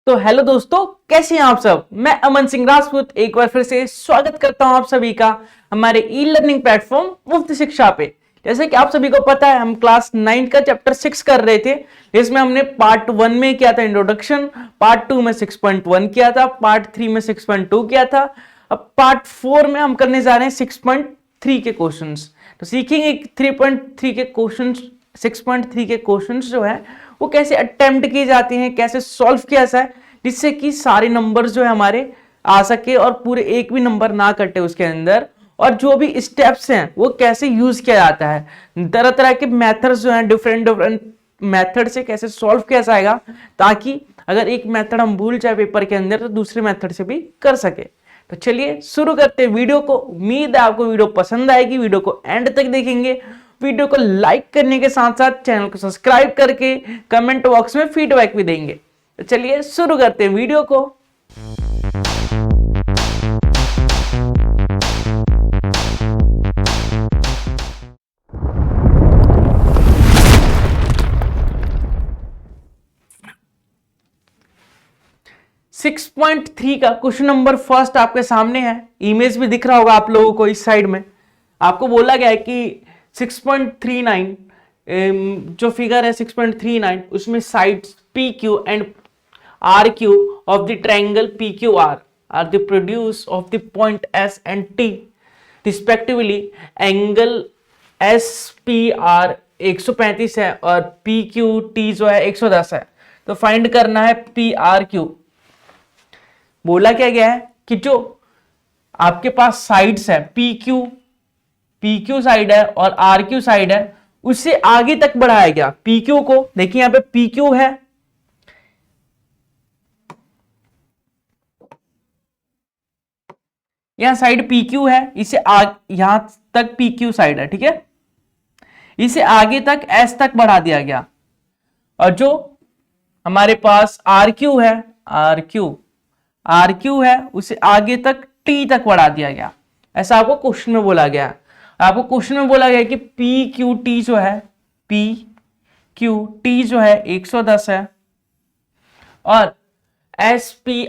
तो हेलो दोस्तों, कैसे हैं आप सब। मैं अमन सिंह राजपूत एक बार फिर से स्वागत करता हूं आप सभी का हमारे ई लर्निंग प्लेटफॉर्म मुफ्त शिक्षा पे। जैसे कि आप सभी को पता है, हम क्लास 9 का चैप्टर 6 कर रहे थे। इसमें हमने पार्ट 1 में किया था इंट्रोडक्शन, पार्ट 2 में 6.1 किया था, पार्ट 3 में 6.2 किया था। अब पार्ट 4 में हम करने जा रहे हैं 6.3 के क्वेश्चंस। तो सीखेंगे 3.3 के क्वेश्चंस, 6.3 के क्वेश्चंस जो है वो कैसे अटेम्प्ट किए जाते हैं, कैसे सॉल्व किया जाए, जिससे कि सारे नंबर्स जो है हमारे आ सके और पूरे एक भी नंबर ना कटे उसके अंदर। और जो भी स्टेप्स हैं वो कैसे यूज किया जाता है, तरह तरह के मेथड्स जो हैं, डिफरेंट डिफरेंट मेथड से कैसे सॉल्व किया जाएगा, ताकि अगर एक मेथड हम भूल जाए पेपर के अंदर तो दूसरे मेथड से भी कर सके। तो चलिए शुरू करते हैं वीडियो को। उम्मीद है आपको वीडियो पसंद आएगी, वीडियो को एंड तक देखेंगे। वीडियो को लाइक करने के साथ साथ चैनल को सब्सक्राइब करके कमेंट बॉक्स में फीडबैक भी देंगे। तो चलिए शुरू करते हैं वीडियो को। सिक्स पॉइंट थ्री का क्वेश्चन नंबर फर्स्ट आपके सामने है। इमेज भी दिख रहा होगा आप लोगों को। इस साइड में आपको बोला गया है कि 6.39 जो फिगर है 6.39 उसमें sides P Q and R Q of the triangle P Q R the produce of the point S and T respectively. Angle S P R 135 है और पी क्यू टी जो है 110 है। तो फाइंड करना है पी आर क्यू। बोला क्या गया है कि जो आपके पास साइड्स है पी क्यू साइड है और आर क्यू साइड है, उससे आगे तक बढ़ाया गया पी क्यू को। देखिए यहां पे पी क्यू है, यहां साइड पी क्यू है, इसे यहां तक पी क्यू साइड है, ठीक है। इसे आगे तक एस तक बढ़ा दिया गया। और जो हमारे पास आर क्यू है, आर क्यू है, उसे आगे तक टी तक बढ़ा दिया गया। ऐसा आपको क्वेश्चन में बोला गया। आपको क्वेश्चन में बोला गया कि पी क्यू टी जो है, पी क्यू टी जो है 110 है और एस पी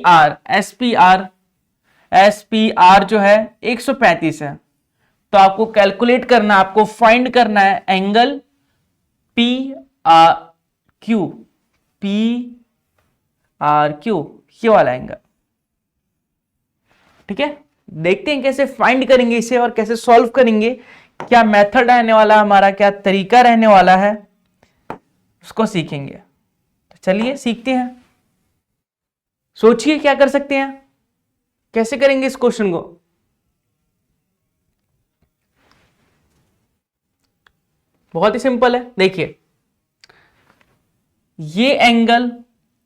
आर जो है 135 है। तो आपको कैलकुलेट करना, आपको फाइंड करना है angle P R Q, P R Q, ये वाला एंगल, ठीक है। देखते हैं कैसे फाइंड करेंगे इसे और कैसे सॉल्व करेंगे, क्या मेथड रहने वाला हमारा, क्या तरीका रहने वाला है, उसको सीखेंगे। तो चलिए सीखते हैं। सोचिए क्या कर सकते हैं, कैसे करेंगे इस क्वेश्चन को। बहुत ही सिंपल है। देखिए ये एंगल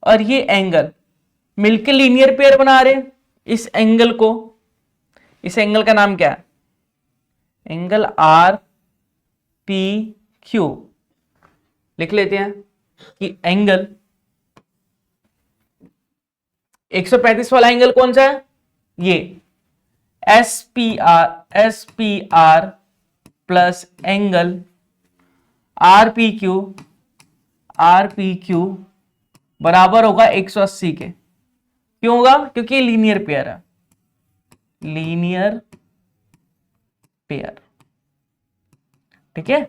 और ये एंगल मिलकर लीनियर पेयर बना रहे हैं। इस एंगल को, इस एंगल का नाम क्या है, एंगल आर पी क्यू। लिख लेते हैं कि एंगल 135 वाला एंगल कौन सा है, ये S P R plus angle R P Q बराबर होगा 180 के। क्यों होगा, क्योंकि लीनियर पेयर है, लीनियर पेयर, ठीक है।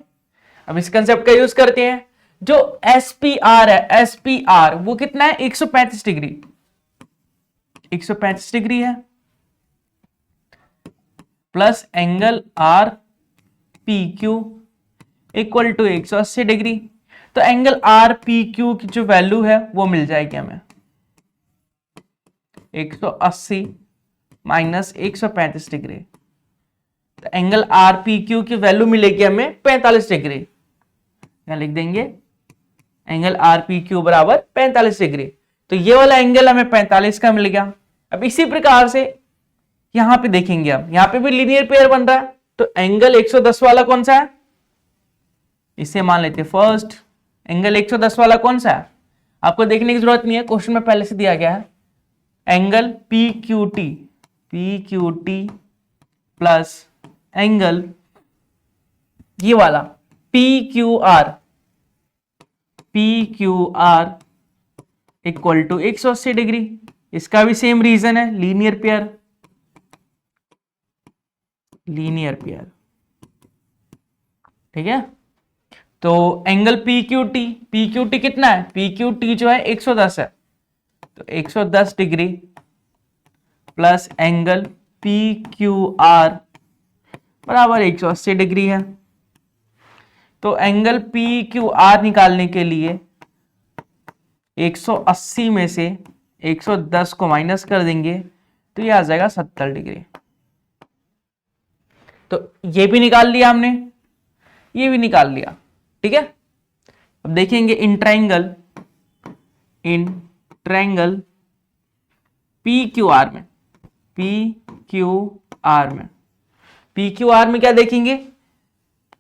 अब इस कंसेप्ट का यूज करते हैं। जो एस पी आर है, एस पी आर वो कितना है, 135 डिग्री, 135 डिग्री है, plus angle R P Q equal to 180 degree. तो एंगल आर पी क्यू की जो वैल्यू है वो मिल जाएगी हमें 180 माइनस 135 डिग्री। तो एंगल आर पी क्यू की वैल्यू मिलेगी हमें 45 डिग्री। यहां लिख देंगे एंगल आर पी क्यू बराबर 45 डिग्री। तो ये वाला एंगल हमें 45 का मिल गया। अब इसी प्रकार से यहां पे देखेंगे, अब यहां पे भी लीनियर पेयर बन रहा है। तो एंगल 110 वाला कौन सा है, इसे मान लेते हैं फर्स्ट। एंगल 110 वाला कौन सा है, आपको देखने की जरूरत नहीं है, क्वेश्चन में पहले से दिया गया है। Angle P Q T plus angle ये वाला P Q R equal to 180 degree. इसका भी सेम रीजन है, लीनियर पेयर, लीनियर पेयर, ठीक है। तो एंगल पी क्यू टी कितना है, पी क्यू टी जो है 110 है, तो 110 degree plus angle P Q are बराबर 180 डिग्री है। तो एंगल पी क्यू आर निकालने के लिए 180 में से 110 को माइनस कर देंगे तो ये आ जाएगा 70 डिग्री। तो ये भी निकाल लिया हमने, ये भी निकाल लिया, ठीक है। अब देखेंगे in triangle P Q R में, पी क्यू आर में क्या देखेंगे,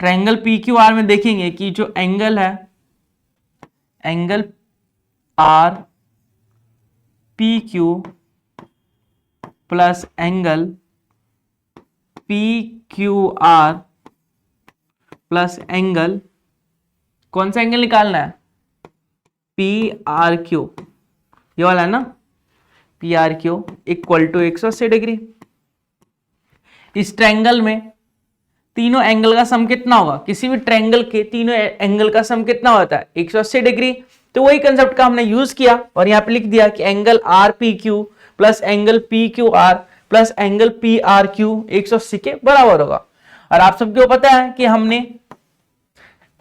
ट्रायंगल पी क्यू आर में देखेंगे कि जो एंगल है, angle R P Q plus angle P Q are plus angle, कौन सा एंगल निकालना है, पी आर क्यू, ये वाला है ना, P R Q equal to 180 degree. इस ट्रायंगल में तीनों एंगल का सम कितना होगा, किसी भी ट्रायंगल के तीनों एंगल का सम कितना होता है, 180 डिग्री। तो वही कंसेप्ट का हमने यूज किया और यहां पे लिख दिया कि angle R P Q plus angle P Q are plus angle P R Q 180 के बराबर होगा। और आप सबको पता है कि हमने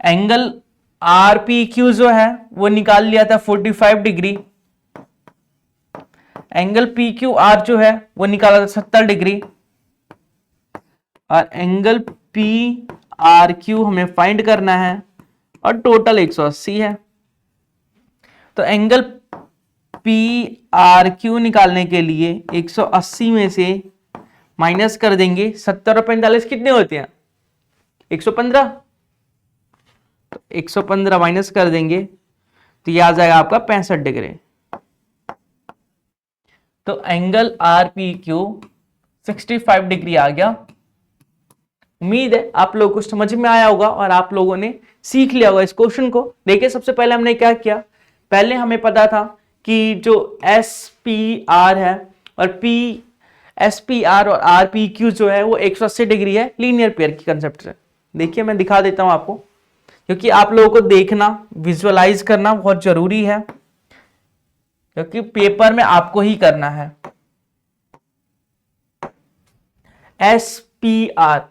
एंगल आर पी क्यू जो है वो निकाल लिया था 45 degree, angle P Q are जो है वो निकाला था 70 डिग्री, और एंगल पी आर क्यू हमें फाइंड करना है और टोटल 180 है। तो एंगल पी आर क्यू निकालने के लिए 180 में से माइनस कर देंगे, 70 और 45 कितने होते हैं, 115, तो 115 माइनस कर देंगे तो ये आ जाएगा आपका 65 डिग्री। तो angle R P Q 65 degree आ गया। उम्मीद है आप लोगों को समझ में आया होगा और आप लोगों ने सीख लिया होगा इस क्वेश्चन को। देखिए सबसे पहले हमने क्या किया, पहले हमें पता था कि जो एस पी आर है और एस पी आर और आर पी क्यू जो है वो 180 डिग्री है लीनियर पेयर की कंसेप्ट से। देखिए मैं दिखा देता हूं आपको, क्योंकि आप लोगों को देखना, विजुअलाइज करना बहुत जरूरी है, क्योंकि पेपर में आपको ही करना है। एस पी आर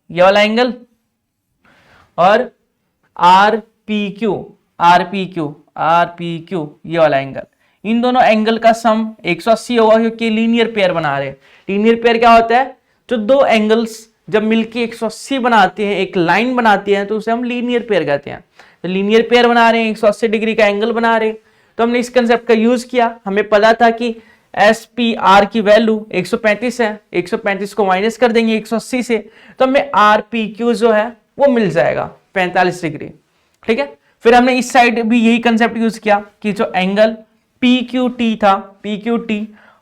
ये वाला एंगल और आर पी क्यू ये वाला एंगल, इन दोनों एंगल का सम 180 होगा, क्योंकि लीनियर पेयर बना रहे हैं। लीनियर पेयर क्या होता है, जो दो एंगल्स जब मिलके 180 बनाते हैं, एक लाइन बनाते हैं, तो उसे हम लीनियर पेयर कहते हैं। तो लीनियर पेयर बना रहे हैं, 180 डिग्री का एंगल बना रहे हैं, तो हमने इस कंसेप्ट का यूज किया। हमें पता था कि एस पी आर की वैल्यू 135 है, 135 को माइनस कर देंगे 180 से, तो हमें आर पी क्यू जो है वो मिल जाएगा 45 डिग्री, ठीक है। फिर हमने इस साइड भी यही कंसेप्ट यूज किया कि जो एंगल पी क्यू टी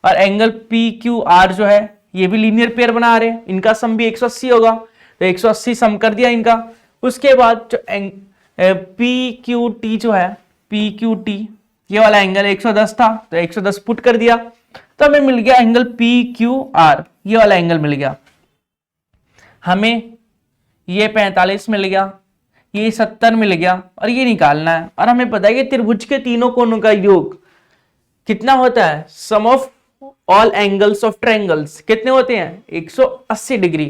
और एंगल पी क्यू आर जो है ये भी लीनियर पेयर बना रहे हैं, इनका सम भी 180 होगा, तो 180 सम कर दिया इनका। उसके बाद जो पी क्यू टी जो है, पी क्यू टी ये वाला एंगल 110 था, तो 110 पुट कर दिया, तो हमें मिल गया एंगल पी क्यू आर, ये वाला एंगल मिल गया हमें। ये 45 मिल गया, ये 70 मिल गया, और ये निकालना है। और हमें पता है कि त्रिभुज के तीनों कोणों का योग कितना होता है, sum of all angles of triangles कितने होते हैं, 180 डिग्री।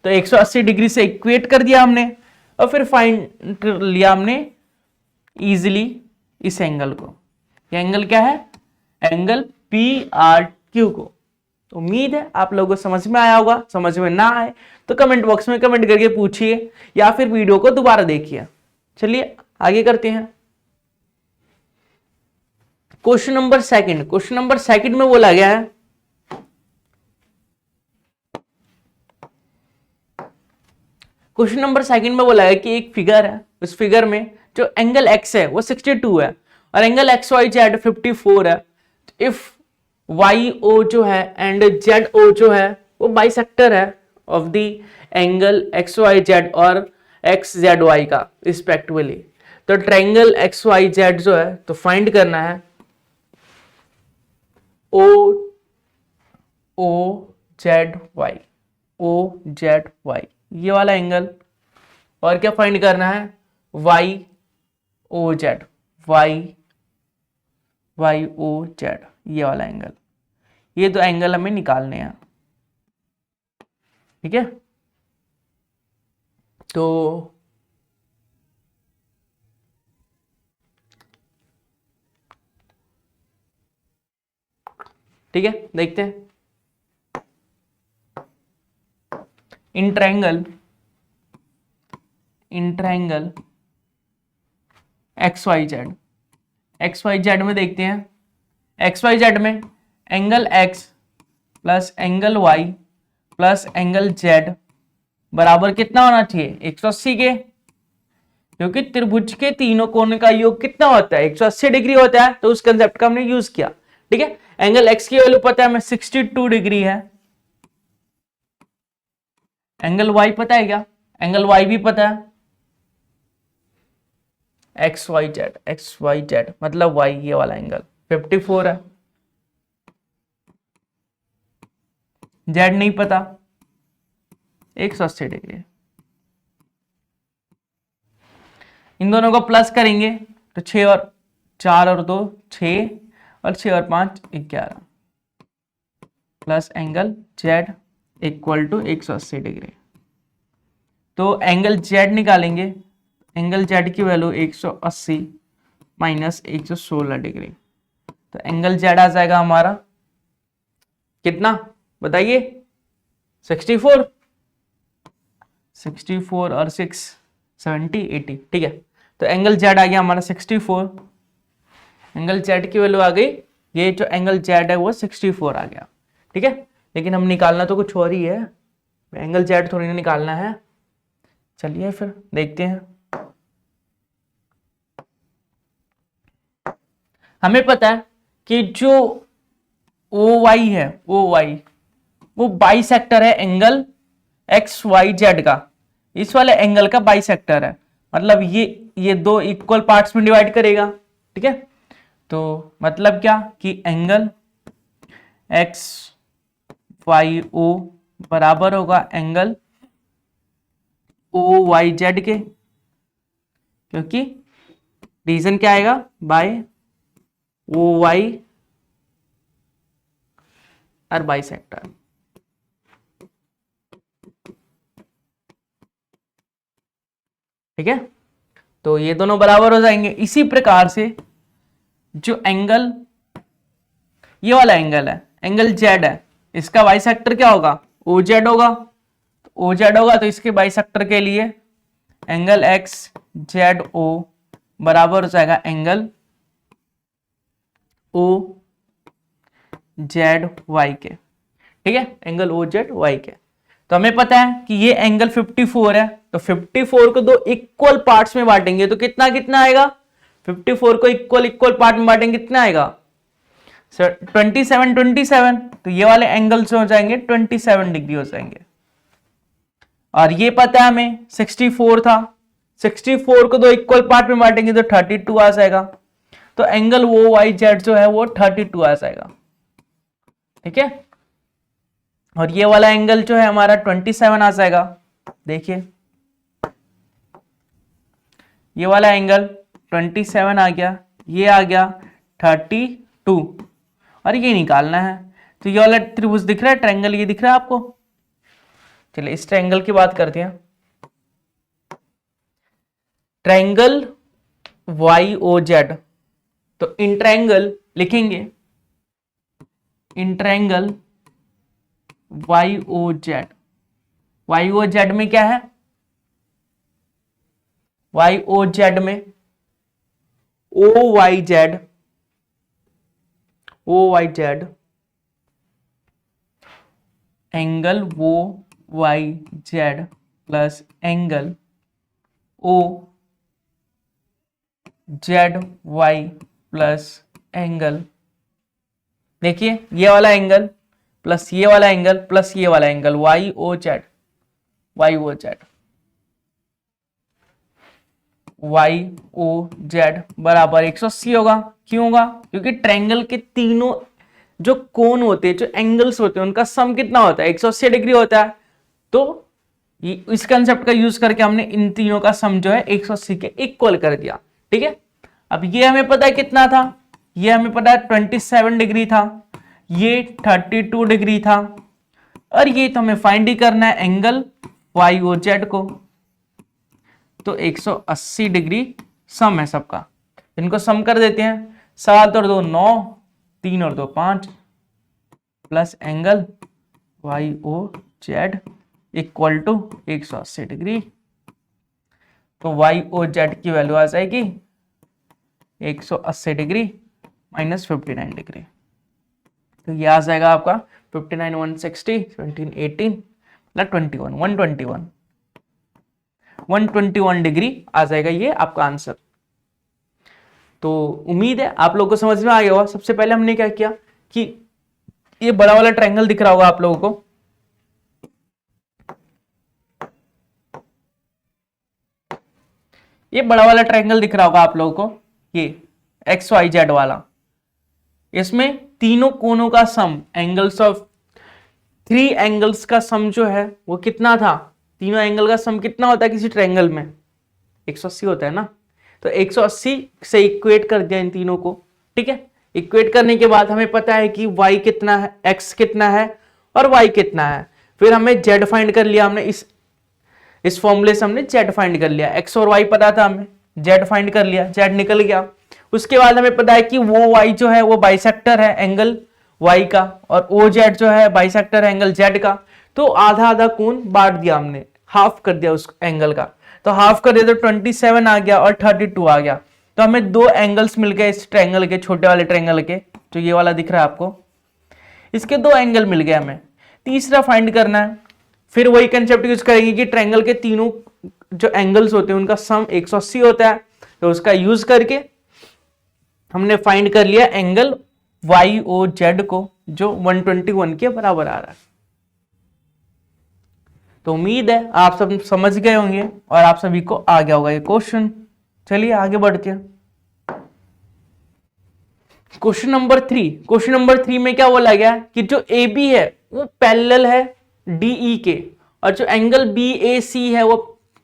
तो 180 डिग्री से इक्वेट कर दिया हमने, और फिर फाइंड कर लिया हमने इजीली इस एंगल को। ये एंगल क्या है, एंगल पी आर क्यू को। तो उम्मीद है आप लोगों को समझ में आया होगा। समझ में ना आए तो कमेंट बॉक्स में कमेंट करके पूछिए, या फिर वीडियो को दोबारा देखिए। चलिए आगे करते हैं। क्वेश्चन नंबर सेकंड में बोला गया है, क्वेश्चन नंबर सेकंड में बोला है कि एक फिगर है, उस फिगर में जो एंगल एक्स है वो 62 है और एंगल एक्स वाई जेड 54 है। इफ वाई ओ जो है एंड जेड ओ जो है वो बाइसेक्टर है of the angle X Y Z और एक्स जेड वाई का रिस्पेक्टिवली। तो ट्रायंगल एक्स वाई जेड जो है तो फाइंड करना है O O Z Y, O Z Y ये वाला एंगल, और क्या फाइंड करना है Y O Z, Y Y O Z ये वाला एंगल। ये दो एंगल हमें निकालने हैं, ठीक है। तो ठीक है, देखते हैं। In triangle X Y Z, X Y Z में देखते हैं। एक्स वाई जेड में angle X plus angle Y plus angle Z बराबर कितना होना चाहिए 180 के, क्योंकि त्रिभुज के तीनों कोनों का योग कितना होता है 180 डिग्री होता है, तो उस कंसेप्ट का हमने यूज किया, ठीक है। एंगल एक्स की वैल्यू पता है हमें 62 डिग्री है, एंगल वाई पता है क्या, एंगल वाई भी पता है एक्स वाई जेड मतलब वाई ये वाला एंगल 54 है, जेड नहीं पता 180 डिग्री। इन दोनों को प्लस करेंगे तो 6 और 4 और 2 6 और 6 और 5 11 plus angle Z equal to 180 degree. तो एंगल जेड निकालेंगे, एंगल जेड की वैल्यू 180 माइनस 116 डिग्री, तो एंगल जेड आ जाएगा हमारा कितना बताइए 64 और 6 70 80, ठीक है। तो एंगल जेड आ गया हमारा 64, एंगल जेड की वैल्यू आ गई, ये जो एंगल जेड है वो 64 आ गया, ठीक है। लेकिन हम निकालना तो कुछ और ही है, एंगल जेड थोड़ी ना निकालना है। चलिए फिर देखते हैं। हमें पता है कि जो ओ वाई है, ओ वाई वो बाइसेक्टर है एंगल एक्स वाई जेड का, इस वाले एंगल का बाइसेक्टर है, मतलब ये दो इक्वल पार्ट्स में डिवाइड करेगा, ठीक है। तो मतलब क्या कि एंगल एक्स वाई ओ बराबर होगा एंगल ओ वाई जेड के, क्योंकि रीजन क्या आएगा बाय ओ वाई और बाइसेक्टर, ठीक है। तो ये दोनों बराबर हो जाएंगे। इसी प्रकार से जो एंगल ये वाला एंगल है, एंगल जेड है, इसका बाइसेक्टर क्या होगा ओ जेड होगा, ओ जेड होगा तो इसके बाइसेक्टर के लिए एंगल एक्स जेड ओ बराबर हो जाएगा एंगल ओ जेड वाई के, ठीक है, एंगल ओ जेड वाई के। तो हमें पता है कि ये एंगल 54 है, तो 54 को दो इक्वल पार्ट्स में बांटेंगे तो कितना कितना आएगा, 54 को इक्वल पार्ट में बांटेंगे कितना आएगा 27, तो ये वाले एंगल्स हो जाएंगे 27 डिग्री हो जाएंगे। और ये पता है हमें 64 था, 64 को दो इक्वल पार्ट में बांटेंगे तो 32 आ जाएगा, तो एंगल ओ वाई जेड जो है वो 32 आ जाएगा, ठीक है। और ये वाला एंगल जो है हमारा 27 आ जाएगा, देखिए ये वाला एंगल 27 आ गया, ये आ गया 32, और ये निकालना है। तो ये वाला त्रिभुज दिख रहा है, ट्रायंगल ये दिख रहा है आपको। चलिए इस ट्रायंगल की बात करते हैं। ट्रायंगल वाई ओ जेड, तो इन ट्रायंगल लिखेंगे in triangle Y O Z, Y O Z में क्या है, वाई ओ जेड में O Y Z angle O Y Z plus angle O Z Y plus angle, देखिए ये वाला angle plus ये वाला एंगल प्लस ये वाला angle Y O Z, Y O Z बराबर 180 होगा। क्यों होगा? क्योंकि ट्रायंगल के तीनों जो कोण होते हैं, जो एंगल्स होते हैं, उनका सम कितना होता है? 180 डिग्री होता है। तो इस कंसेप्ट का यूज करके हमने इन तीनों का सम जो है 180 के इक्वल कर दिया। ठीक है, अब ये हमें पता है कितना था, ये हमें पता है 27 डिग्री था, ये 32 डिग्री था, और ये तो हमें फाइंड ही करना है एंगल वाई ओ जेड को। तो 180 डिग्री सम है सबका, इनको सम कर देते हैं। 7 और 2 9, 3 और 2 5, plus angle Y O Z equal to 180 degree. तो वाई ओ जेड की वैल्यू आ जाएगी 180 डिग्री माइनस 59 डिग्री। तो ये आ जाएगा आपका 59 160 17 18 21 121 डिग्री आ जाएगा ये आपका आंसर। तो उम्मीद है आप लोगों को समझ में आ गया होगा। सबसे पहले हमने क्या किया कि ये बड़ा वाला ट्रायंगल दिख रहा होगा आप लोगों को, ये बड़ा वाला ट्रायंगल दिख रहा होगा आप लोगों को, ये एक्स वाई जेड वाला। इसमें तीनों कोनों का सम, एंगल्स ऑफ 3 एंगल्स का सम जो है वो कितना था? तीनों एंगल का सम कितना होता है किसी ट्रायंगल में? 180 होता है ना। तो 180 से इक्वेट कर दिया इन तीनों को। ठीक है, इक्वेट करने के बाद हमें पता है कि y कितना है, x कितना है और y कितना है। फिर हमें z फाइंड कर लिया हमने, इस फॉर्मूले से हमने z फाइंड कर लिया। x और y पता था हमें, z फाइंड कर लिया, z निकल गया। उसके बाद हमें पता है कि वो y जो है वो बाइसेक्टर है एंगल y का, और OZ जो है बाइसेक्टर है एंगल z का। तो आधा आधा कोण बांट दिया हमने, हाफ कर दिया उस एंगल का। तो हाफ कर दिया तो 27 आ गया और 32 आ गया। तो हमें दो एंगल्स मिल गए इस ट्रायंगल के, छोटे वाले ट्रायंगल के, जो ये वाला दिख रहा है आपको, इसके दो एंगल मिल गए। हमें तीसरा फाइंड करना है। फिर वही कंसेप्ट यूज करेंगे कि ट्रायंगल के तीनों जो एंगल्स होते हैं उनका सम 180 होता है। तो उसका यूज करके हमने फाइंड कर लिया एंगल वाई ओ जेड को, जो 121 के बराबर आ रहा है। तो उम्मीद है आप सब समझ गए होंगे और आप सभी को आ गया होगा ये क्वेश्चन। चलिए आगे बढ़ते हैं। Question number 3। क्वेश्चन नंबर 3 में क्या बोला गया कि जो ए बी है वो पैरेलल है डीई के, और जो एंगल बी ए सी है वो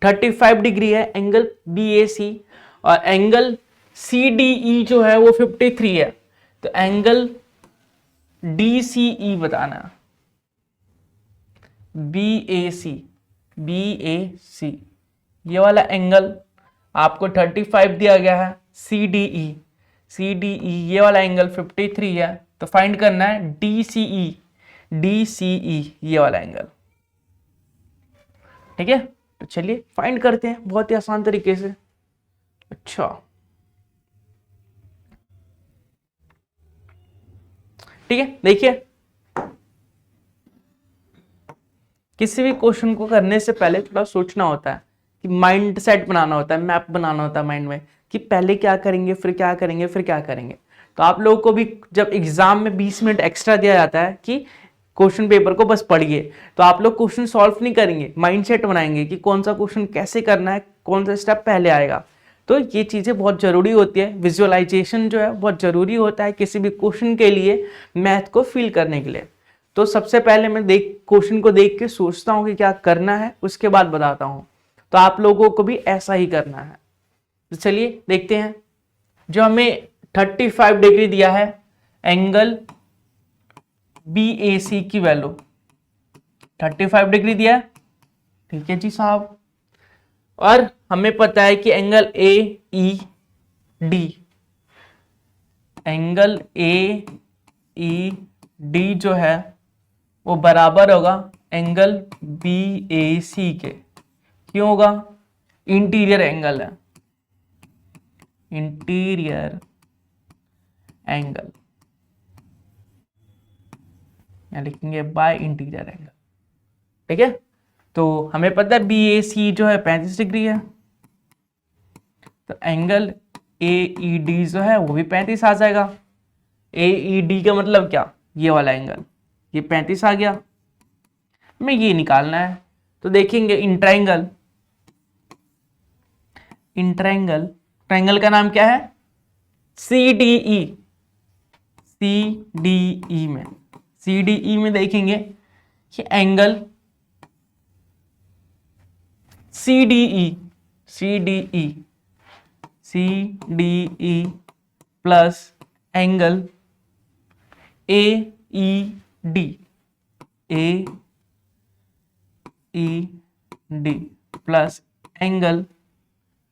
35 डिग्री है एंगल बी ए सी, और एंगल सी डी ई जो है वो 53 है। तो एंगल डी सी ई बताना है। बी ए सी ये वाला एंगल आपको 35 दिया गया है। सी डी ई ये वाला एंगल 53 है। तो फाइंड करना है डी सी ई ये वाला एंगल। ठीक है, तो चलिए फाइंड करते हैं बहुत ही आसान तरीके से। अच्छा, ठीक है, देखिए किसी भी क्वेश्चन को करने से पहले थोड़ा सोचना होता है, कि माइंड सेट बनाना होता है, मैप बनाना होता है माइंड में, कि पहले क्या करेंगे, फिर क्या करेंगे, फिर क्या करेंगे। तो आप लोगों को भी जब एग्जाम में 20 मिनट एक्स्ट्रा दिया जाता है कि क्वेश्चन पेपर को बस पढ़िए, तो आप लोग क्वेश्चन सॉल्व नहीं करेंगे, माइंड सेट बनाएंगे कि कौन सा क्वेश्चन कैसे करना है, कौन सा स्टेप पहले आएगा। तो ये चीज़ें बहुत ज़रूरी होती है। विजुअलाइजेशन जो है बहुत ज़रूरी होता है किसी भी क्वेश्चन के लिए, मैथ को फील करने के लिए। तो सबसे पहले मैं क्वेश्चन को देख के सोचता हूँ कि क्या करना है, उसके बाद बताता हूँ। तो आप लोगों को भी ऐसा ही करना है। तो चलिए देखते हैं। जो हमें 35 डिग्री दिया है एंगल बी ए सी की वैल्यू 35 डिग्री दिया है, ठीक है जी साहब। और हमें पता है कि एंगल ए ई डी जो है वो बराबर होगा एंगल बी ए सी के। क्यों होगा? इंटीरियर एंगल है, इंटीरियर एंगल, यहां लिखेंगे बाय इंटीरियर एंगल। ठीक है, तो हमें पता है बी ए सी जो है 35 डिग्री है, तो एंगल ए ई डी जो है वो भी 35 आ जाएगा। ए ई डी का मतलब क्या? ये वाला एंगल, ये 35 आ गया। हमें ये निकालना है। तो देखेंगे in triangle in triangle, triangle का नाम क्या है? CDE। CDE में देखेंगे कि angle CDE plus angle AED plus angle,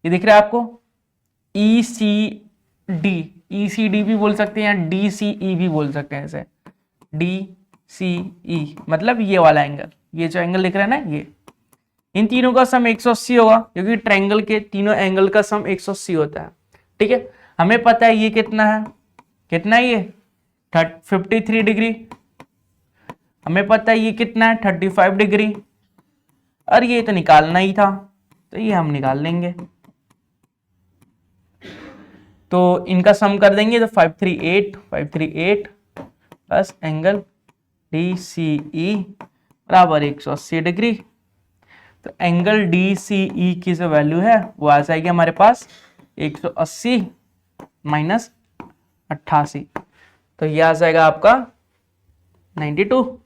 ये दिख रहा है आपको, ECD भी बोल सकते हैं या DCE भी बोल सकते हैं, ऐसे DCE मतलब ये वाला एंगल, ये जो एंगल दिख रहा है ना, ये इन तीनों का सम 180 होगा, क्योंकि ट्रायंगल के तीनों एंगल का सम 180 होता है। ठीक है, हमें पता है ये कितना है, कितना है ये 53 डिग्री, हमें पता है ये कितना है 35 डिग्री, और ये तो निकालना ही था, तो ये हम निकाल लेंगे। तो इनका सम कर देंगे तो 538 प्लस एंगल DCE बराबर 180 डिग्री। तो एंगल DCE की जो वैल्यू है वो आ जाएगी हमारे पास 180 माइनस 88, तो ये आ जाएगा आपका 92।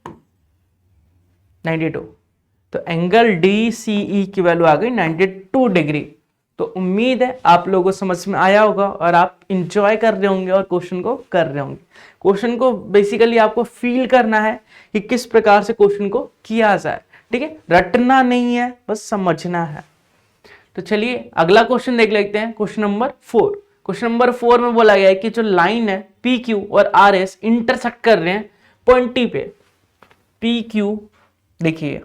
तो एंगल DCE की वैल्यू आ गई 92 डिग्री। तो उम्मीद है आप लोगों को समझ में आया होगा और आप इंजॉय कर रहे होंगे और क्वेश्चन को कर रहे होंगे। क्वेश्चन को बेसिकली आपको फील करना है कि किस प्रकार से क्वेश्चन को किया जाए। ठीक है, रटना नहीं है, बस समझना है। तो चलिए अगला क्वेश्चन देख लेते हैं, क्वेश्चन नंबर 4। क्वेश्चन नंबर 4 में बोला गया है कि जो लाइन है PQ और RS इंटरसेक्ट कर रहे हैं पॉइंट T पे। PQ देखिए,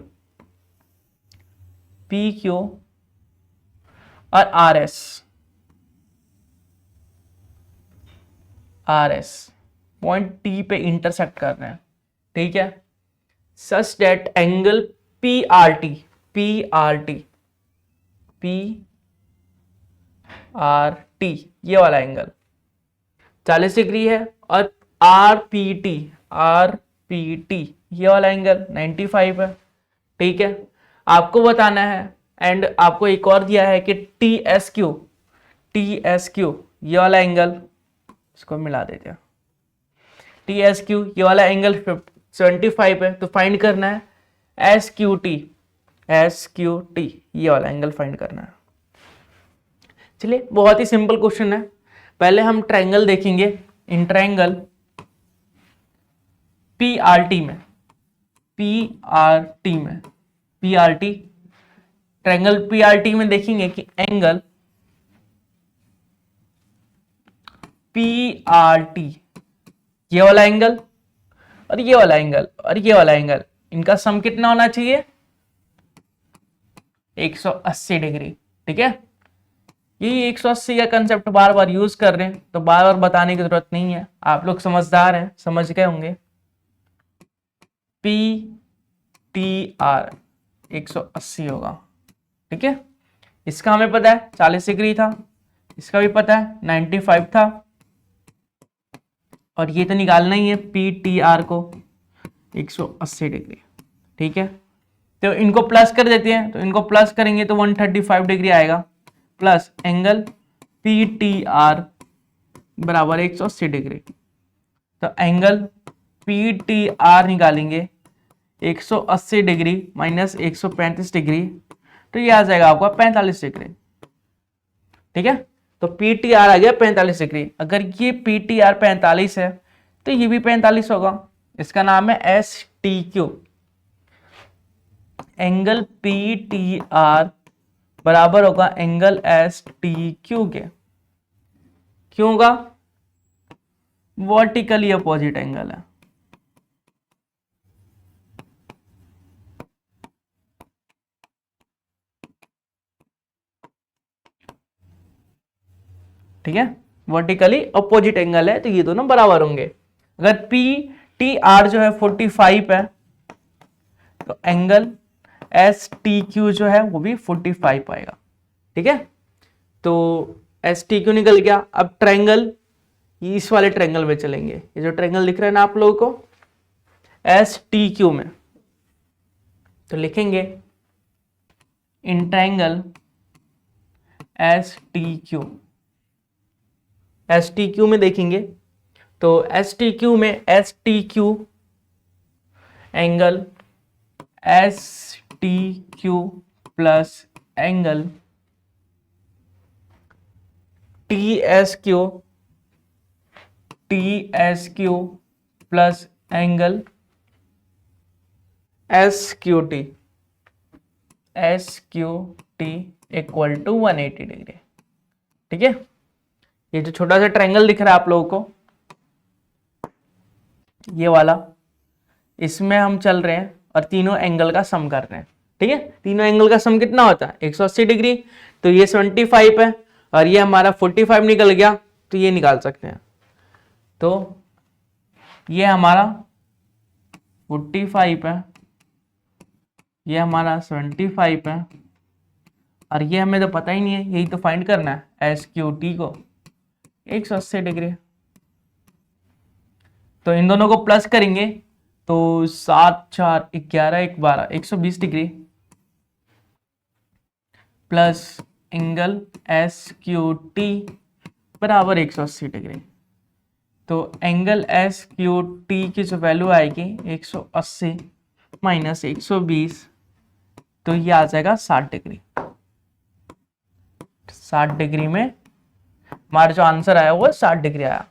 PQ और RS पॉइंट T पे इंटरसेक्ट कर रहे हैं। ठीक है, सच दैट एंगल PRT ये वाला एंगल 40 डिग्री है, और RPT ये वाला एंगल 95 है। ठीक है, आपको बताना है, एंड आपको एक और दिया है कि TSQ ये वाला एंगल, इसको मिला देते हैं, TSQ ये वाला एंगल 75 है, तो फाइंड करना है SQT ये वाला एंगल फाइंड करना है। चलिए बहुत ही सिंपल क्वेश्चन है। पहले हम ट्रायंगल देखेंगे, in triangle PRT triangle PRT में देखेंगे कि एंगल PRT ये वाला एंगल और ये वाला एंगल और ये वाला एंगल, इनका सम कितना होना चाहिए 180 डिग्री। ठीक है, ये 180 का कंसेप्ट बार बार यूज कर रहे हैं, तो बार बार बताने की जरूरत नहीं है, आप लोग समझदार हैं, समझ गए होंगे। PTR 180 होगा। ठीक है, इसका हमें पता है 40 डिग्री था, इसका भी पता है 95 था, और ये तो निकालना ही है PTR को 180 डिग्री। ठीक है, तो इनको प्लस कर देते हैं, तो इनको प्लस करेंगे तो 135 डिग्री आएगा, प्लस एंगल PTR बराबर 180 डिग्री। तो एंगल PTR निकालेंगे 180 डिग्री माइनस 135 डिग्री, तो ये आ जाएगा आपका 45 डिग्री। ठीक है, तो PTR आ गया 45 डिग्री। अगर ये PTR 45 है तो ये भी 45 होगा, इसका नाम है STQ। एंगल PTR बराबर होगा एंगल STQ के। क्यों होगा? वर्टिकली अपोजिट एंगल है। ठीक है, वर्टिकली अपोजिट एंगल है, तो ये दोनों बराबर होंगे। अगर PTR जो है 45 है तो एंगल STQ जो है वो भी 45 आएगा। ठीक है, तो STQ निकल गया। अब ट्रायंगल, इस वाले ट्रायंगल में चलेंगे, ये जो ट्रायंगल दिख रहा है ना आप लोगों को STQ में, तो लिखेंगे in triangle S T Q, S T Q में देखेंगे तो एस टी क्यू में S T Q angle S T Q plus angle T S Q plus angle S Q T equal to 180 degree. ठीक है, ये जो छोटा सा ट्रायंगल दिख रहा है आप लोगों को, ये वाला, इसमें हम चल रहे हैं और तीनों एंगल का सम कर रहे हैं। ठीक है, तीनों एंगल का सम कितना होता है 180 डिग्री, तो ये 75 है और ये हमारा 45 निकल गया, तो ये निकाल सकते हैं। तो ये हमारा 45 है, ये हमारा 75 है और ये हमें तो पता ही नहीं है, यही तो फाइंड करना है एस क्यू टी को 180 डिग्री। तो इन दोनों को प्लस करेंगे तो 7 4 11 1 12 120 degree plus angle S Q T बराबर 180 डिग्री। तो एंगल एस क्यू टी की जो वैल्यू आएगी 180 माइनस 120, तो ये आ जाएगा 60 डिग्री। 60 डिग्री में हमारा जो आंसर आया वो 60 डिग्री आया।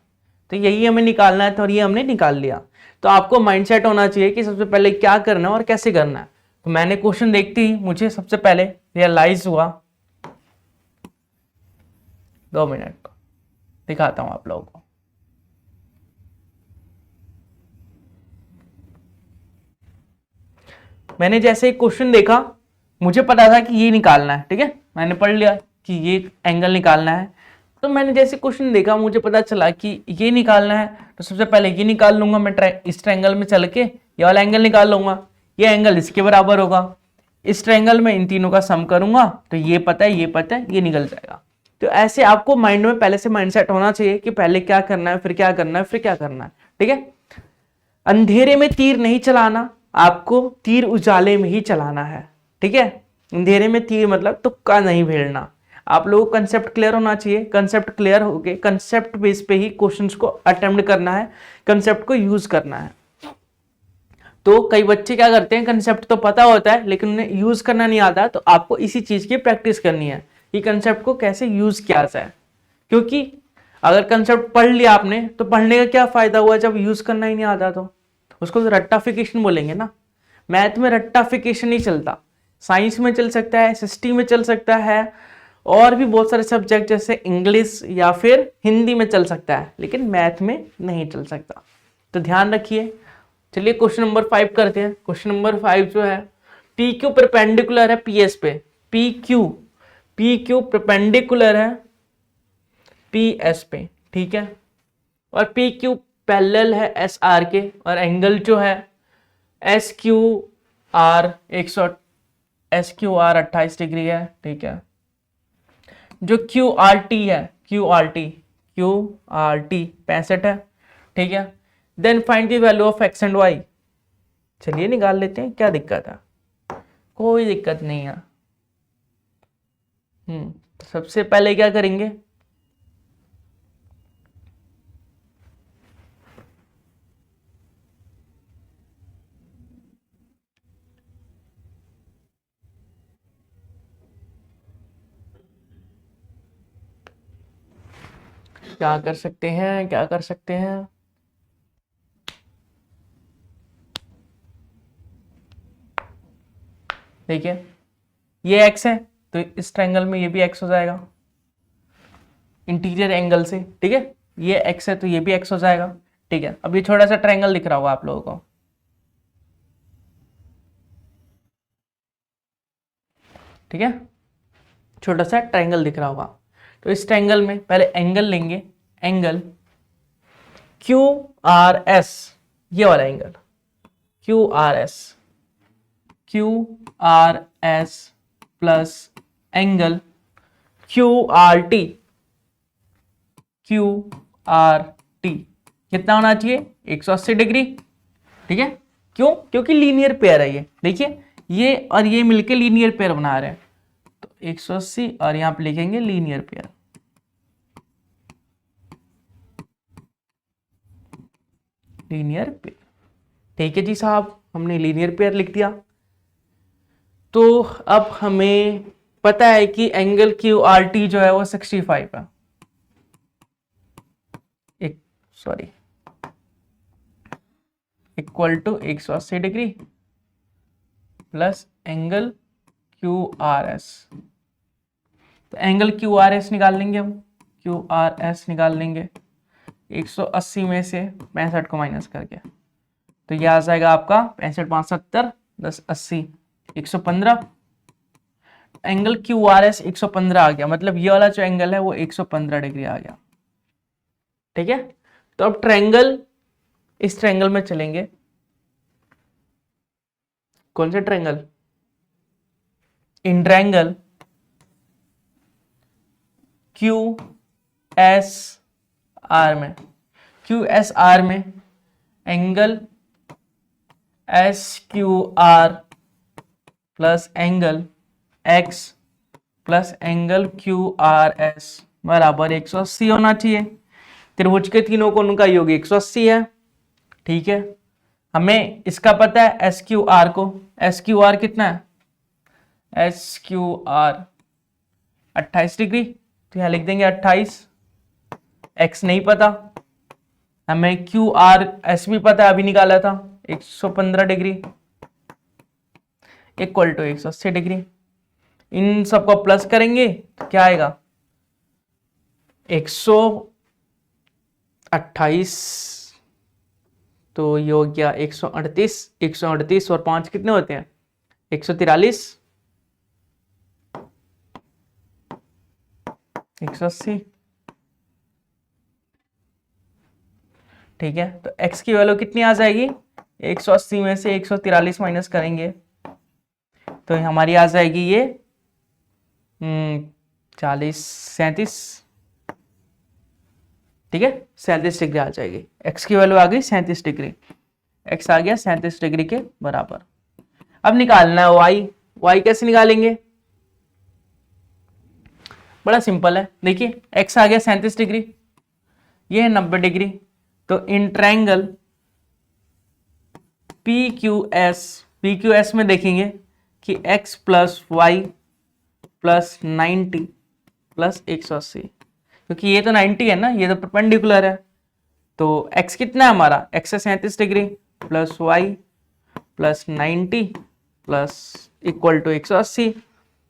तो यही हमें निकालना है, तो ये हमने निकाल लिया। तो आपको माइंडसेट होना चाहिए कि सबसे पहले क्या करना है और कैसे करना है। तो मैंने क्वेश्चन देखते ही मुझे सबसे पहले रियलाइज हुआ, 2 मिनट दिखाता हूं आप लोगों को। मैंने जैसे एक क्वेश्चन देखा, मुझे पता था कि ये निकालना है। ठीक है, मैंने पढ़ लिया कि ये एंगल निकालना है। तो मैंने जैसे क्वेश्चन देखा, मुझे पता चला कि ये निकालना है, तो सबसे पहले ये निकाल लूंगा मैं, इस ट्रायंगल में चल के ये वाला एंगल निकाल लूंगा, ये एंगल इसके बराबर होगा। इस ट्रायंगल में इन तीनों का सम करूंगा तो ये पता है, ये पता है, ये निकल जाएगा। तो ऐसे आपको माइंड में पहले से माइंडसेट होना चाहिए कि पहले क्या करना है, फिर क्या करना है, फिर क्या करना है। ठीक है, अंधेरे में तीर नहीं चलाना, आपको तीर उजाले में ही चलाना है। ठीक है, अंधेरे में तीर मतलब तुक्का नहीं भेड़ना। आप लोगों को कंसेप्ट क्लियर होना चाहिए। कंसेप्ट क्लियर होके कंसेप्ट बेस पे ही क्वेश्चंस को अटेम्प्ट करना है, कंसेप्ट को यूज करना है। तो कई बच्चे क्या करते हैं, कंसेप्ट तो पता होता है लेकिन उन्हें यूज करना नहीं आता। तो आपको इसी चीज की प्रैक्टिस करनी है कि कंसेप्ट को कैसे यूज किया जाए। क्योंकि अगर कंसेप्ट पढ़ लिया आपने तो पढ़ने का क्या फायदा हुआ जब यूज करना ही नहीं आता। तो उसको तो रट्टाफिकेशन बोलेंगे ना। मैथ में रट्टाफिकेशन नहीं चलता, साइंस में चल सकता है, एसएसटी में चल सकता है, और भी बहुत सारे सब्जेक्ट जैसे इंग्लिश या फिर हिंदी में चल सकता है, लेकिन मैथ में नहीं चल सकता। तो ध्यान रखिए। चलिए क्वेश्चन नंबर 5 करते हैं। क्वेश्चन नंबर 5 जो है, पी क्यू परपेंडिकुलर है पी एस पे, पी क्यू परपेंडिकुलर है पी एस पे। ठीक है, और पी क्यू पैरेलल है एस आर के, और एंगल जो है एस क्यू आर 28 डिग्री है। ठीक है, जो क्यू आर टी है, क्यू आर टी 65 है। ठीक है, then find the value of X and Y. चलिए निकाल लेते हैं, क्या दिक्कत है, कोई दिक्कत नहीं है। तो सबसे पहले क्या करेंगे, क्या कर सकते हैं, क्या कर सकते हैं, देखिए ये x है तो इस ट्रायंगल में ये भी x हो जाएगा इंटीरियर एंगल से। ठीक है, ये x है तो ये भी x हो जाएगा। ठीक है, अब ये छोटा सा ट्रायंगल दिख रहा होगा आप लोगों को। ठीक है, छोटा सा ट्रायंगल दिख रहा होगा। तो इस ट्रायंगल में पहले एंगल लेंगे, एंगल क्यू आर एस, ये वाला angle Q R S plus angle Q R T कितना होना चाहिए 180 डिग्री। ठीक है, क्यों, क्योंकि लीनियर पेयर है ये। देखिए ये और ये मिलके लीनियर पेयर बना रहे हैं, तो 180 और यहाँ पे लिखेंगे लीनियर पेयर। लीनियर पेयर, ठीक है जी साहब, हमने लीनियर पेयर लिख दिया। तो अब हमें पता है कि एंगल क्यू आर टी जो है वो 65 है, equal to 180 degree plus angle Q R S. तो एंगल क्यू आर एस निकाल लेंगे हम, क्यू आर एस निकाल लेंगे 180 में से 65 को माइनस करके, तो यह आ जाएगा आपका 65 5 70 10 80 115। एंगल क्यू आर एस 115 आ गया, मतलब ये वाला जो एंगल है वो 115 डिग्री आ गया, ठीक है। तो अब ट्रायंगल, इस ट्रायंगल में चलेंगे। कौन से triangle? In triangle Q S R में, क्यू एस आर में angle S Q R plus angle X plus angle Q R S बराबर 180 होना चाहिए। त्रिभुज के तीनों कोणों का योग 180 है, ठीक है। हमें इसका पता है एस क्यू आर को, एस क्यू आर कितना है? एस क्यू आर 28 डिग्री, तो यहां लिख देंगे 28। एक्स नहीं पता हमें, क्यू आर एस भी पता है, अभी निकाला था 115 डिग्री इक्वल टू 180 डिग्री। इन सबको प्लस करेंगे तो क्या आएगा? 128, तो ये हो गया 138। 138 और 5 कितने होते हैं? 143, 180, ठीक है। तो x की वैल्यू कितनी आ जाएगी? 180 में से 143 माइनस करेंगे तो हमारी आ जाएगी ये 37, ठीक है, 37 डिग्री आ जाएगी। x की वैल्यू आ गई 37 डिग्री, x आ गया 37 डिग्री के बराबर। अब निकालना है y। y कैसे निकालेंगे? बड़ा सिंपल है, देखिए x आ गया 37 डिग्री, ये है 90 डिग्री। तो इन ट्रायंगल PQS में देखेंगे कि x plus Y plus 90 plus 180, क्योंकि ये तो 90 है ना, ये तो परपेंडिकुलर है। तो x कितना है हमारा? x है 37 degree plus Y plus 90 plus equal to 180।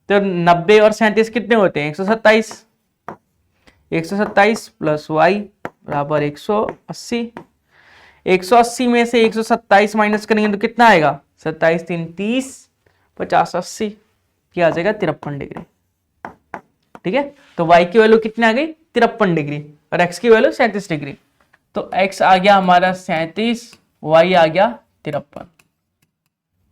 तो 90 और 37 कितने होते हैं? 127। 127 प्लस वाई बराबर 180। 180 में से 127 माइनस करेंगे तो कितना आएगा? 27 3 30 50 80, क्या आ जाएगा? 53 डिग्री, ठीक है। तो y की वैल्यू कितनी आ गई? 53 डिग्री और x की वैल्यू 37 डिग्री। तो x आ गया हमारा 37, y आ गया 53।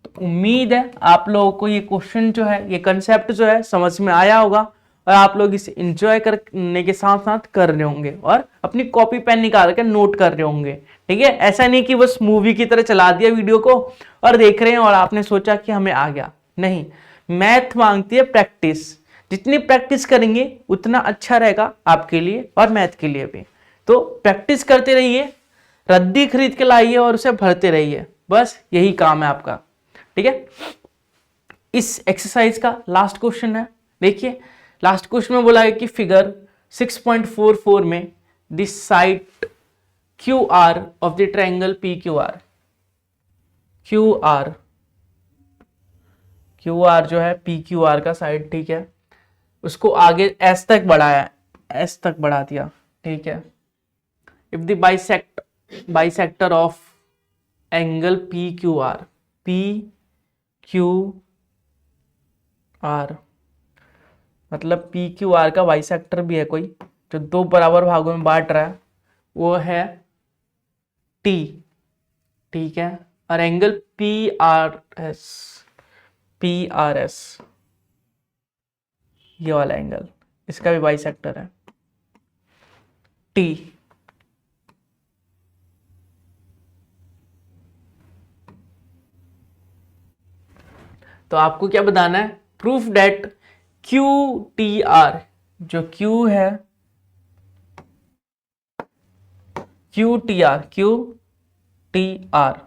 तो उम्मीद है आप लोगों को ये क्वेश्चन जो है, ये कंसेप्ट जो है समझ में आया होगा और आप लोग इसे एंजॉय करने के साथ साथ कर रहे होंगे और अपनी कॉपी पेन निकाल कर नोट कर रहे होंगे, ठीक है। ऐसा नहीं कि बस मूवी की तरह चला दिया वीडियो को और देख रहे हैं और आपने सोचा कि हमें आ गया, नहीं। मैथ मांगती है प्रैक्टिस, जितनी प्रैक्टिस करेंगे उतना अच्छा रहेगा आपके लिए और मैथ के लिए भी। तो प्रैक्टिस करते रहिए, रद्दी खरीद के लाइए और उसे भरते रहिए, बस यही काम है आपका, ठीक है। इस एक्सरसाइज का लास्ट क्वेश्चन है, देखिए लास्ट क्वेश्चन में बोला है कि फिगर 6.44 में this side Q R of the triangle P Q are, Q R जो है पी क्यू आर का साइड, ठीक है, उसको आगे एस तक बढ़ाया, एस तक बढ़ा दिया, ठीक है। If the bisector of angle P Q are, मतलब पी क्यू आर का बाइसेक्टर भी है कोई जो दो बराबर भागों में बांट रहा है, वो है टी, ठीक है। और एंगल पी आर एस, ये वाला एंगल, इसका भी बाइसेक्टर है टी। तो आपको क्या बताना है? Prove that Q T R, जो क्यू है Q T R, Q T R,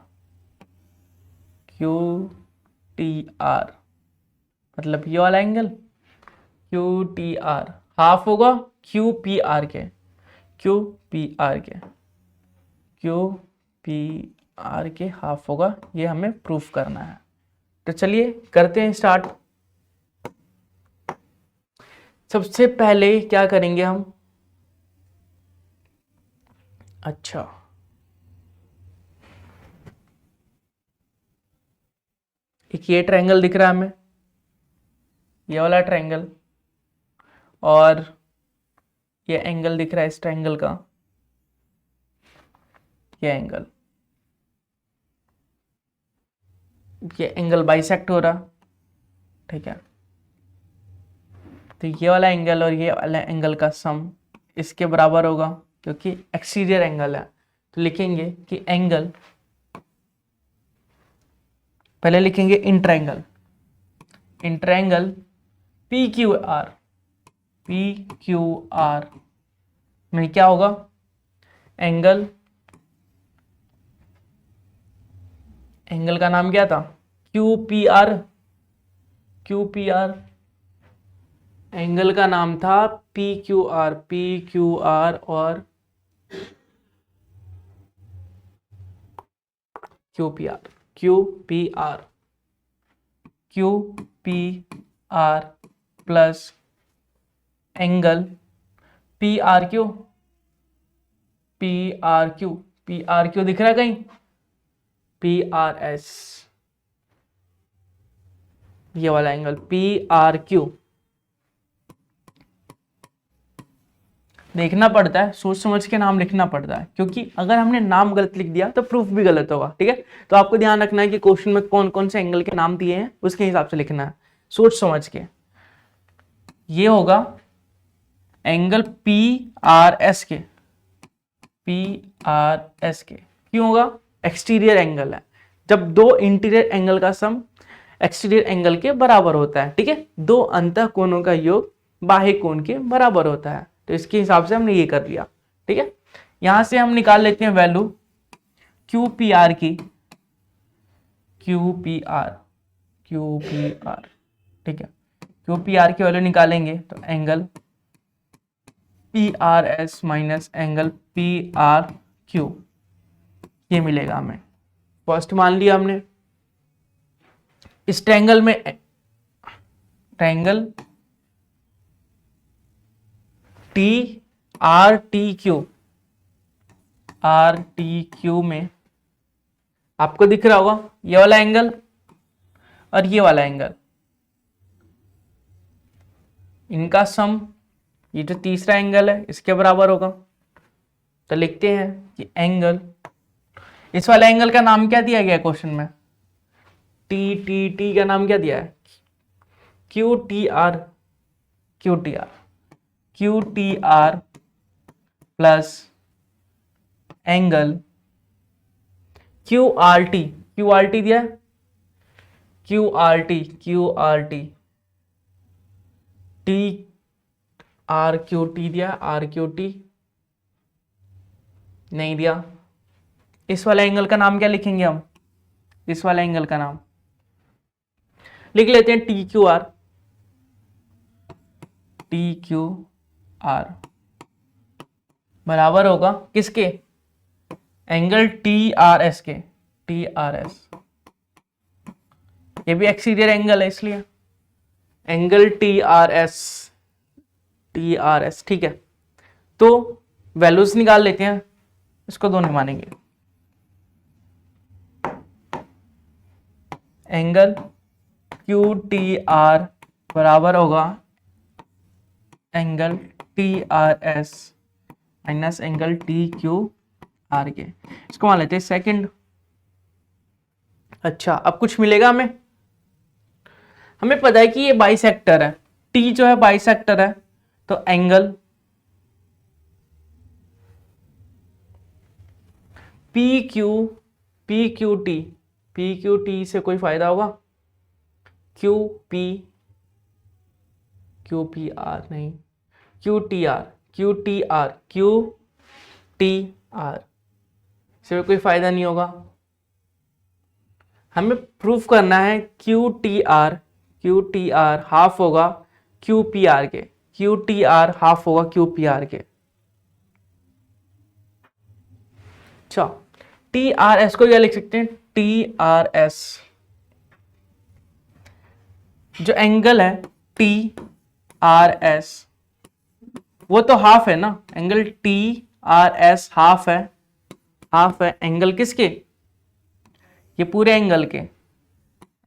Q T R मतलब ये वाला angle Q T R half होगा क्यू पी आर के, क्यू पी आर के, क्यू पी आर के हाफ होगा, ये हमें प्रूफ करना है। तो चलिए करते हैं स्टार्ट। सबसे पहले क्या करेंगे हम, अच्छा एक ये ट्रायंगल दिख रहा है हमें, ये वाला ट्रायंगल, और ये एंगल दिख रहा है इस ट्रायंगल का, ये एंगल, ये एंगल बाइसेक्ट हो रहा, ठीक है। तो ये वाला एंगल और ये वाला एंगल का सम इसके बराबर होगा, क्योंकि एक्सटीरियर एंगल है। तो लिखेंगे कि एंगल, पहले लिखेंगे in triangle, in triangle P Q R, P Q R में क्या होगा, एंगल, एंगल का नाम क्या था, Q P R, Q P R, angle का नाम था P Q R, P Q R और Q P R, Q P R, Q P R plus angle P R Q, P R Q, P R Q दिख रहा है कहीं, P R S, ये वाला एंगल पी आर क्यू। देखना पड़ता है, सोच समझ के नाम लिखना पड़ता है, क्योंकि अगर हमने नाम गलत लिख दिया तो प्रूफ भी गलत होगा, ठीक है। तो आपको ध्यान रखना है कि क्वेश्चन में कौन कौन से एंगल के नाम दिए हैं उसके हिसाब से लिखना है, सोच समझ के। ये होगा एंगल पी आर एस के, पी आर एस के क्यों होगा, एक्सटीरियर एंगल है। जब दो इंटीरियर एंगल का सम एक्सटीरियर एंगल के बराबर होता है, ठीक है, दो अंतः कोणों का योग बाह्य कोण के बराबर होता है, तो इसके हिसाब से हमने ये कर लिया, ठीक है। यहां से हम निकाल लेते हैं वैल्यू क्यू पी आर की, Q P R, Q P are, ठीक है। क्यू पी आर की वैल्यू निकालेंगे तो angle P R S minus angle P R Q, ये मिलेगा हमें। फर्स्ट मान लिया हमने। इस ट्रायंगल में, triangle T R T Q, R T Q में आपको दिख रहा होगा ये वाला एंगल और ये वाला एंगल, इनका सम, ये जो तीसरा एंगल है इसके बराबर होगा। तो लिखते हैं कि एंगल, इस वाले एंगल का नाम क्या दिया गया है क्वेश्चन में, टी, टी, टी का नाम क्या दिया है, Q T R, Q T R, Q T are plus angle Q R T, Q R T दिया है, Q R T, Q R T, T R Q T दिया, are Q T नहीं दिया। इस वाले एंगल का नाम क्या लिखेंगे हम, इस वाले एंगल का नाम लिख लेते हैं T Q R, T Q are बराबर होगा किसके, एंगल टी आर एस के, टी आर एस, ये भी एक्सटीरियर एंगल है इसलिए angle T R S, T R S, ठीक है। तो वैल्यूज निकाल लेते हैं, इसको दो नहीं मानेंगे, एंगल क्यू टी आर बराबर होगा angle T R S minus angle T Q R के, इसको मान लेते हैं सेकंड। अच्छा अब कुछ मिलेगा हमें, हमें पता है कि ये बाइसेक्टर है, टी जो है बाइसेक्टर है, तो एंगल पी क्यू टी से कोई फायदा होगा, Q P Q P R नहीं, Q T R, Q T R, Q T R, इससे कोई फायदा नहीं होगा। हमें प्रूफ करना है क्यू टी आर हाफ होगा क्यू पी आर के, क्यू टी आर हाफ होगा क्यू पी आर के। अच्छा, टी आर एस को क्या लिख सकते हैं, टी आर एस, जो एंगल है टी आर एस वो तो हाफ है ना, angle T R S half है, हाफ है एंगल किसके, ये पूरे एंगल के,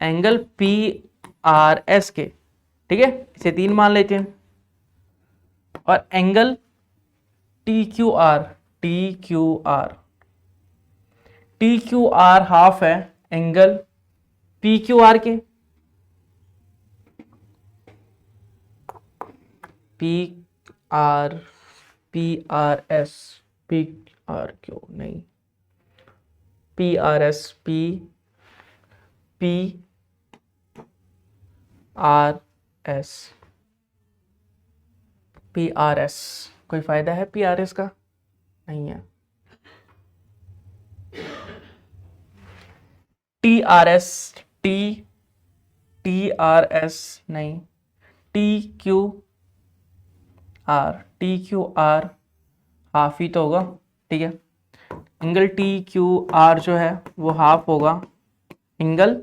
एंगल पी आर एस के, ठीक है, इसे 3 मान लेते हैं। और angle T Q R, T Q R, T Q R half है एंगल पी क्यू आर के, P R S, P R Q नहीं, P R S, P R S, P R S, कोई फायदा है पी आर एस का, नहीं है। T R S, T R S नहीं, टी क्यू आर हाफ ही तो होगा, ठीक है, एंगल टी क्यू आर जो है वो हाफ होगा एंगल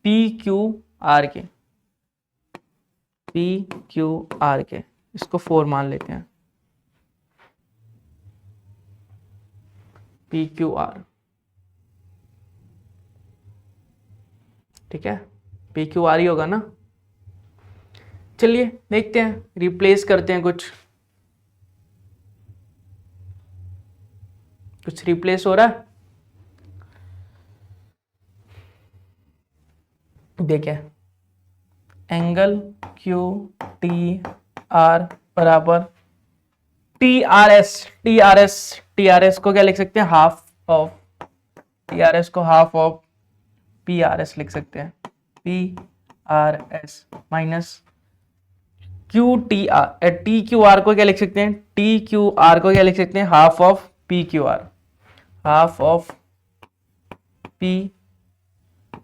पी क्यू आर के, पी क्यू आर के, इसको 4 मान लेते हैं, पी क्यू आर, ठीक है, पी क्यू आर ही होगा ना। चलिए देखते हैं, रिप्लेस करते हैं, कुछ रिप्लेस हो रहा है, देखिए एंगल क्यू टी आर बराबर T R S, T R S को क्या लिख सकते हैं, half of, T R S को half of P R S लिख सकते हैं, P R S minus Q T R, T Q R को क्या लिख सकते हैं, टी क्यू आर को क्या लिख सकते हैं, half of P Q R, half of P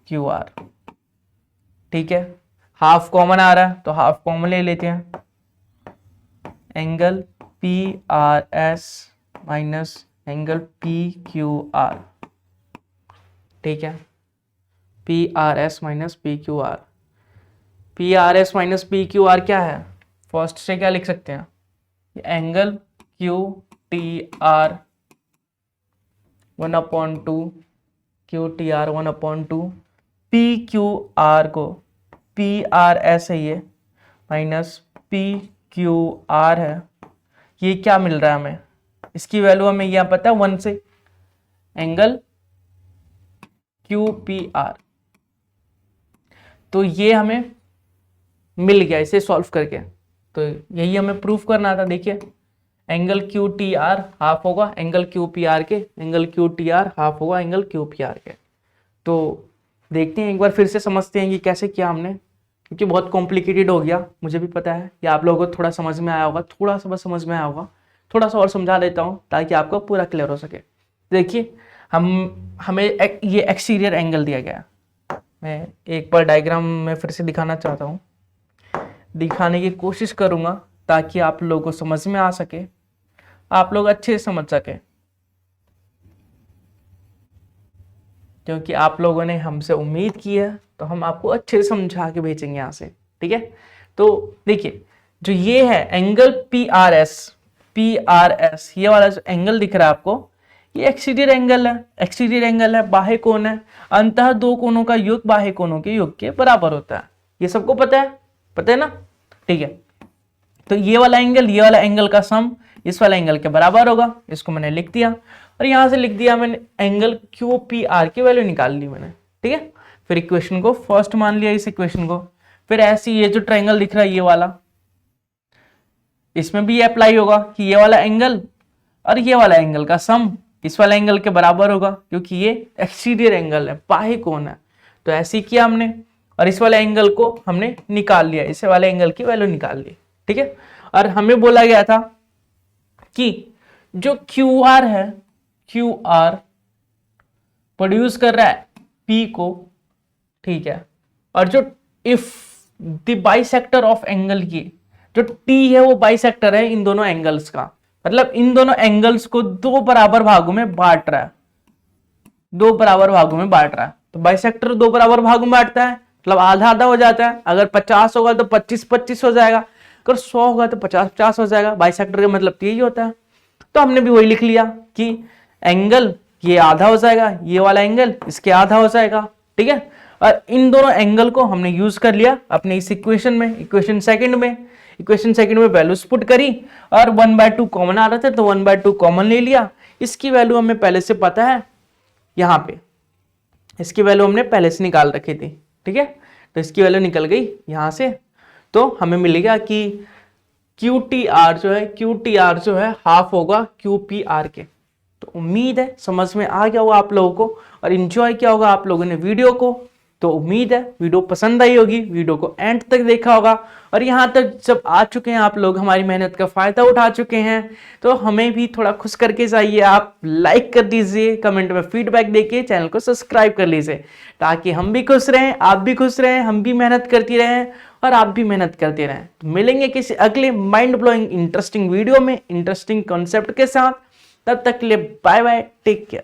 Q are, ठीक है, हाफ कॉमन आ रहा है तो हाफ कॉमन ले लेते हैं, angle P R S minus angle P Q are, ठीक है, P R S minus P Q R, P R S minus P Q are क्या है, फर्स्ट से क्या लिख सकते हैं, angle Q T are 1/2, Q T are 1/2, P Q R को पी आर एस है ये माइनस पी क्यू आर है, ये क्या मिल रहा है हमें, इसकी वैल्यू हमें यह पता है 1 से, एंगल क्यू पी आर, तो ये हमें मिल गया इसे सॉल्व करके, तो यही हमें प्रूफ करना था। देखिए angle Q T R half होगा एंगल क्यू पी आर के, angle Q T R half होगा एंगल क्यू पी आर के। तो देखते हैं एक बार फिर से समझते हैं कि कैसे किया हमने, क्योंकि बहुत कॉम्प्लिकेटेड हो गया, मुझे भी पता है, या आप लोगों को थोड़ा समझ में आया होगा, थोड़ा सा बस समझ में आया होगा, थोड़ा सा और समझा देता हूँ ताकि आपको पूरा क्लियर हो सके। देखिए हमें ये एक्सटीरियर एंगल दिया गया, मैं एक बार डायग्राम में फिर से दिखाना चाहता हूँ, दिखाने की कोशिश करूँगा ताकि आप लोगों को समझ में आ सके, आप लोग अच्छे से समझ सके, क्योंकि आप लोगों ने हमसे उम्मीद की है तो हम आपको अच्छे से समझा के भेजेंगे यहाँ से, ठीक है। तो देखिए जो ये है एंगल पी आर एस, ये वाला जो एंगल दिख रहा है आपको, ये एक्सटीरियर एंगल है, बाह्य कोण है, अंततः दो कोणों का योग बाह्य कोणों के योग के बराबर होता है, ये सबको पता है ना, ठीक है। तो ये वाला एंगल का सम इस वाला एंगल के बराबर होगा, इसको मैंने लिख दिया, और यहां से लिख दिया मैंने एंगल क्यू पी आर की वैल्यू निकाल ली मैंने, ठीक है। फिर इक्वेशन को फर्स्ट मान लिया, इस इक्वेशन को, फिर ऐसे ये जो ट्रायंगल दिख रहा है ये वाला, इसमें भी ये अप्लाई होगा कि ये वाला एंगल और ये वाला एंगल का सम इस वाला एंगल के बराबर होगा, क्योंकि ये एक्सटीरियर एंगल है, बाह्य कोण है। तो ऐसे ही किया हमने, और इस वाले एंगल को हमने निकाल लिया, इस वाले एंगल की वैल्यू निकाल ली, ठीक है। और हमें बोला गया था कि जो क्यू आर है, क्यू आर प्रोड्यूस कर रहा है पी को, ठीक है, और जो if the bisector of angle की जो टी है वो बाइसेक्टर है इन दोनों एंगल्स का, मतलब इन दोनों एंगल्स को दो बराबर भागों में बांट रहा है, दो बराबर भागों में बांट रहा है। तो बाइसेक्टर दो बराबर भागों में बांटता है, मतलब आधा आधा हो जाता है। अगर 50 होगा तो 25-25 हो जाएगा, अगर 100 होगा तो 50-50 हो जाएगा। बाइसेक्टर का मतलब यही होता है। तो हमने भी वही लिख लिया कि एंगल ये आधा हो जाएगा, ये वाला एंगल इसके आधा हो जाएगा, ठीक है। और इन दोनों एंगल को हमने यूज कर लिया अपने इस इक्वेशन में, इक्वेशन सेकंड में वैल्यूज पुट करी और 1/2 कॉमन आ रहे थे तो 1/2 कॉमन ले लिया। इसकी वैल्यू हमें पहले से पता है, यहां पे इसकी वैल्यू हमने पहले से निकाल रखी थी, ठीक है। तो इसकी वैल्यू निकल गई यहां से, तो हमें मिलेगा कि QTR जो है हाफ होगा QPR के। तो उम्मीद है समझ में आ गया होगा आप लोगों को और इंजॉय किया होगा आप लोगों ने वीडियो को। तो उम्मीद है वीडियो पसंद आई होगी, वीडियो को एंड तक देखा होगा और यहाँ तक जब आ चुके हैं आप लोग, हमारी मेहनत का फायदा उठा चुके हैं, तो हमें भी थोड़ा खुश करके चाहिए। आप लाइक कर दीजिए, कमेंट में फीडबैक देके चैनल को सब्सक्राइब कर लीजिए, ताकि हम भी खुश रहें, आप भी खुश रहें, हम भी मेहनत करती रहें और आप भी मेहनत करते रहें। तो मिलेंगे किसी अगले माइंड ब्लोइंग इंटरेस्टिंग वीडियो में इंटरेस्टिंग कॉन्सेप्ट के साथ। तब तक के लिए बाय बाय, टेक केयर।